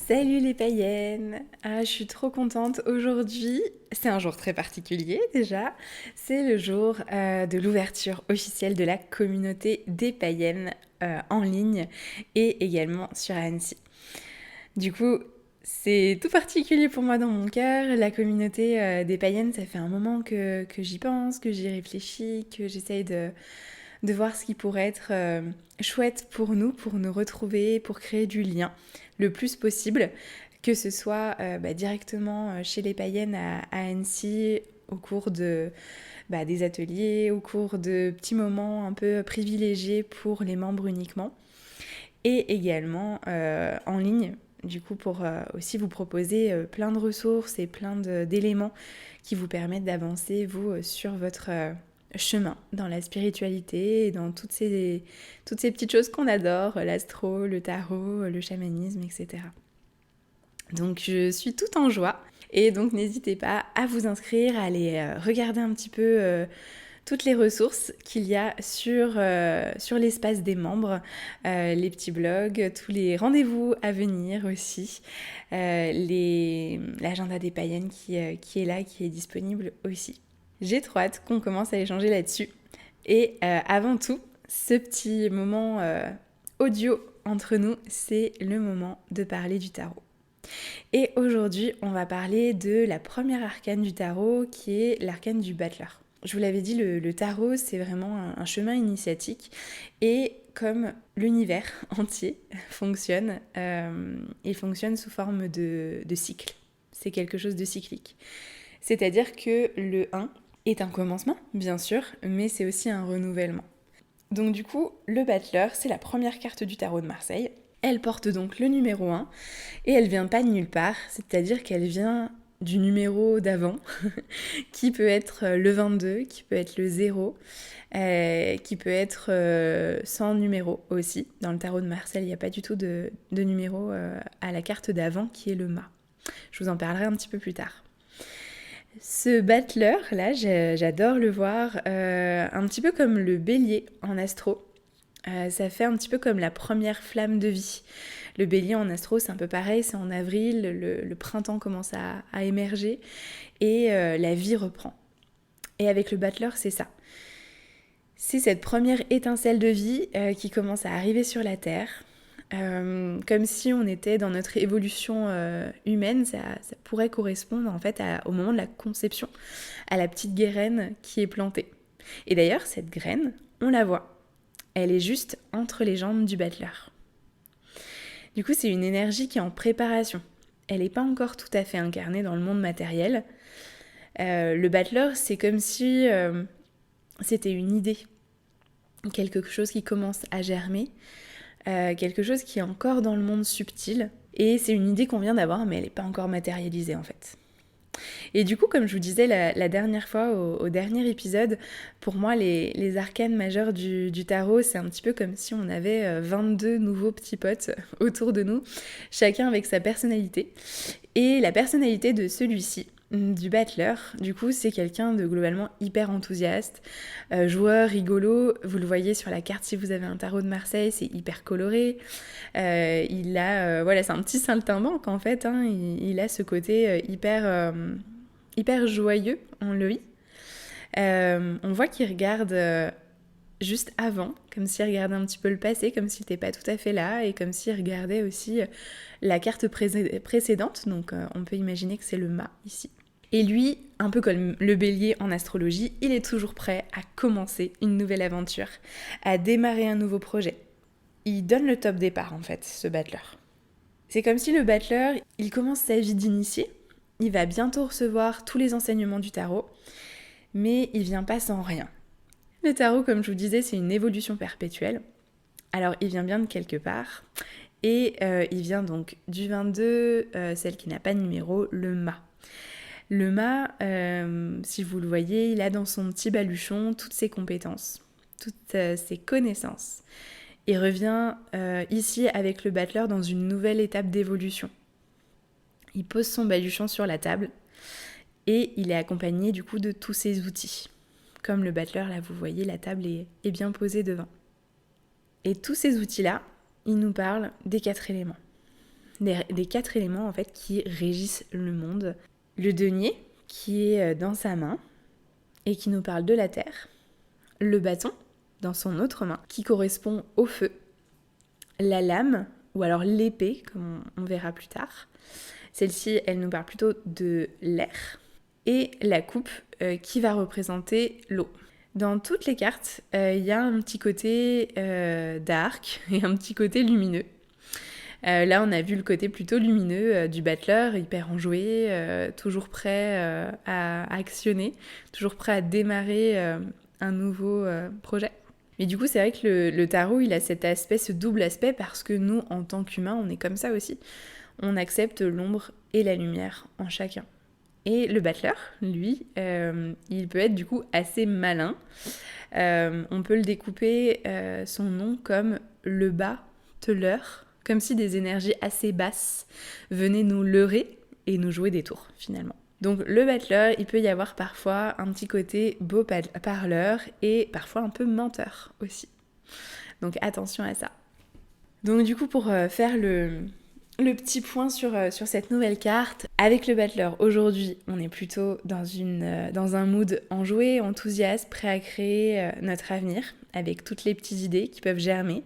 Salut les païennes! Je suis trop contente aujourd'hui. C'est un jour très particulier déjà. C'est le jour de l'ouverture officielle de la communauté des païennes en ligne et également sur Annecy. Du coup, c'est tout particulier pour moi dans mon cœur. La communauté des païennes, ça fait un moment que j'y pense, que j'y réfléchis, que j'essaye de voir ce qui pourrait être chouette pour nous retrouver, pour créer du lien le plus possible, que ce soit directement chez les païennes à Annecy, au cours des ateliers, au cours de petits moments un peu privilégiés pour les membres uniquement, et également en ligne, du coup pour aussi vous proposer plein de ressources et plein d'éléments qui vous permettent d'avancer, vous, sur votre chemin dans la spiritualité et dans toutes ces petites choses qu'on adore, l'astro, le tarot, le chamanisme, etc. Donc je suis toute en joie et donc n'hésitez pas à vous inscrire, à aller regarder un petit peu toutes les ressources qu'il y a sur l'espace des membres, les petits blogs, tous les rendez-vous à venir aussi, l'agenda des païennes qui est là, qui est disponible aussi. J'ai trop hâte qu'on commence à échanger là-dessus. Et avant tout, ce petit moment audio entre nous, c'est le moment de parler du tarot. Et aujourd'hui, on va parler de la première arcane du tarot, qui est l'arcane du battleur. Je vous l'avais dit, le tarot, c'est vraiment un chemin initiatique. Et comme l'univers entier fonctionne, il fonctionne sous forme de cycle. C'est quelque chose de cyclique. C'est-à-dire que le 1 est un commencement, bien sûr, mais c'est aussi un renouvellement. Donc du coup, le battleur, c'est la première carte du tarot de Marseille. Elle porte donc le numéro 1 et elle vient pas de nulle part, c'est-à-dire qu'elle vient du numéro d'avant, qui peut être le 22, qui peut être le 0, qui peut être sans numéro aussi. Dans le tarot de Marseille, il n'y a pas du tout de numéro à la carte d'avant, qui est le mât. Je vous en parlerai un petit peu plus tard. Ce battleur, là, j'adore le voir, un petit peu comme le bélier en astro. Ça fait un petit peu comme la première flamme de vie. Le bélier en astro, c'est un peu pareil, c'est en avril, le printemps commence à émerger et la vie reprend. Et avec le battleur, c'est ça. C'est cette première étincelle de vie qui commence à arriver sur la Terre. Comme si on était dans notre évolution humaine, ça pourrait correspondre en fait au moment de la conception, à la petite graine qui est plantée. Et d'ailleurs, cette graine, on la voit. Elle est juste entre les jambes du battleur. Du coup, c'est une énergie qui est en préparation. Elle n'est pas encore tout à fait incarnée dans le monde matériel. Le battleur, c'est comme si c'était une idée, quelque chose qui commence à germer, quelque chose qui est encore dans le monde subtil. Et c'est une idée qu'on vient d'avoir, mais elle n'est pas encore matérialisée en fait. Et du coup, comme je vous disais la dernière fois, au dernier épisode, pour moi, les arcanes majeures du tarot, c'est un petit peu comme si on avait 22 nouveaux petits potes autour de nous, chacun avec sa personnalité. Et la personnalité de celui-ci, du battleur, du coup, c'est quelqu'un de globalement hyper enthousiaste, joueur, rigolo. Vous le voyez sur la carte si vous avez un tarot de Marseille, c'est hyper coloré. Il a, c'est un petit saltimbanque en fait. Hein, il a ce côté hyper joyeux en lui. On voit qu'il regarde juste avant, comme s'il regardait un petit peu le passé, comme s'il n'était pas tout à fait là, et comme s'il regardait aussi la carte précédente. Donc on peut imaginer que c'est le mât ici. Et lui, un peu comme le bélier en astrologie, il est toujours prêt à commencer une nouvelle aventure, à démarrer un nouveau projet. Il donne le top départ en fait, ce battleur. C'est comme si le battleur, il commence sa vie d'initié, il va bientôt recevoir tous les enseignements du tarot, mais il vient pas sans rien. Le tarot, comme je vous disais, c'est une évolution perpétuelle. Alors il vient bien de quelque part, et il vient donc du 22, celle qui n'a pas de numéro, le mât. Le mât, si vous le voyez, il a dans son petit baluchon toutes ses compétences, toutes ses connaissances. Il revient ici avec le battleur dans une nouvelle étape d'évolution. Il pose son baluchon sur la table et il est accompagné du coup de tous ses outils. Comme le battleur, là vous voyez, la table est bien posée devant. Et tous ces outils-là, ils nous parlent des 4 éléments. des 4 éléments en fait qui régissent le monde. Le denier qui est dans sa main et qui nous parle de la terre. Le bâton dans son autre main qui correspond au feu. La lame ou alors l'épée comme on verra plus tard. Celle-ci, elle nous parle plutôt de l'air. Et la coupe qui va représenter l'eau. Dans toutes les cartes, il y a un petit côté dark et un petit côté lumineux. Là, on a vu le côté plutôt lumineux du battleur, hyper enjoué, toujours prêt à actionner, toujours prêt à démarrer un nouveau projet. Mais du coup, c'est vrai que le tarot, il a cet aspect, ce double aspect, parce que nous, en tant qu'humains, on est comme ça aussi. On accepte l'ombre et la lumière en chacun. Et le battleur, lui, il peut être du coup assez malin. On peut le découper son nom comme le bas-teleur, comme si des énergies assez basses venaient nous leurrer et nous jouer des tours finalement. Donc le battleur, il peut y avoir parfois un petit côté beau parleur et parfois un peu menteur aussi. Donc attention à ça. Donc du coup pour faire le petit point sur cette nouvelle carte. Avec le battleur, aujourd'hui, on est plutôt dans un mood enjoué, enthousiaste, prêt à créer notre avenir, avec toutes les petites idées qui peuvent germer,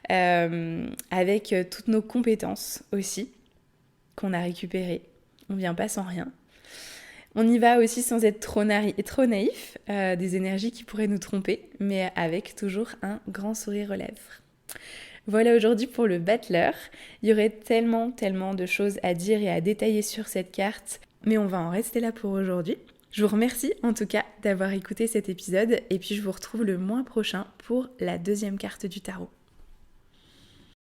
avec toutes nos compétences aussi, qu'on a récupérées. On ne vient pas sans rien. On y va aussi sans être trop naïf, des énergies qui pourraient nous tromper, mais avec toujours un grand sourire aux lèvres. Voilà aujourd'hui pour le battleur. Il y aurait tellement de choses à dire et à détailler sur cette carte, mais on va en rester là pour aujourd'hui. Je vous remercie en tout cas d'avoir écouté cet épisode et puis je vous retrouve le mois prochain pour la deuxième carte du tarot.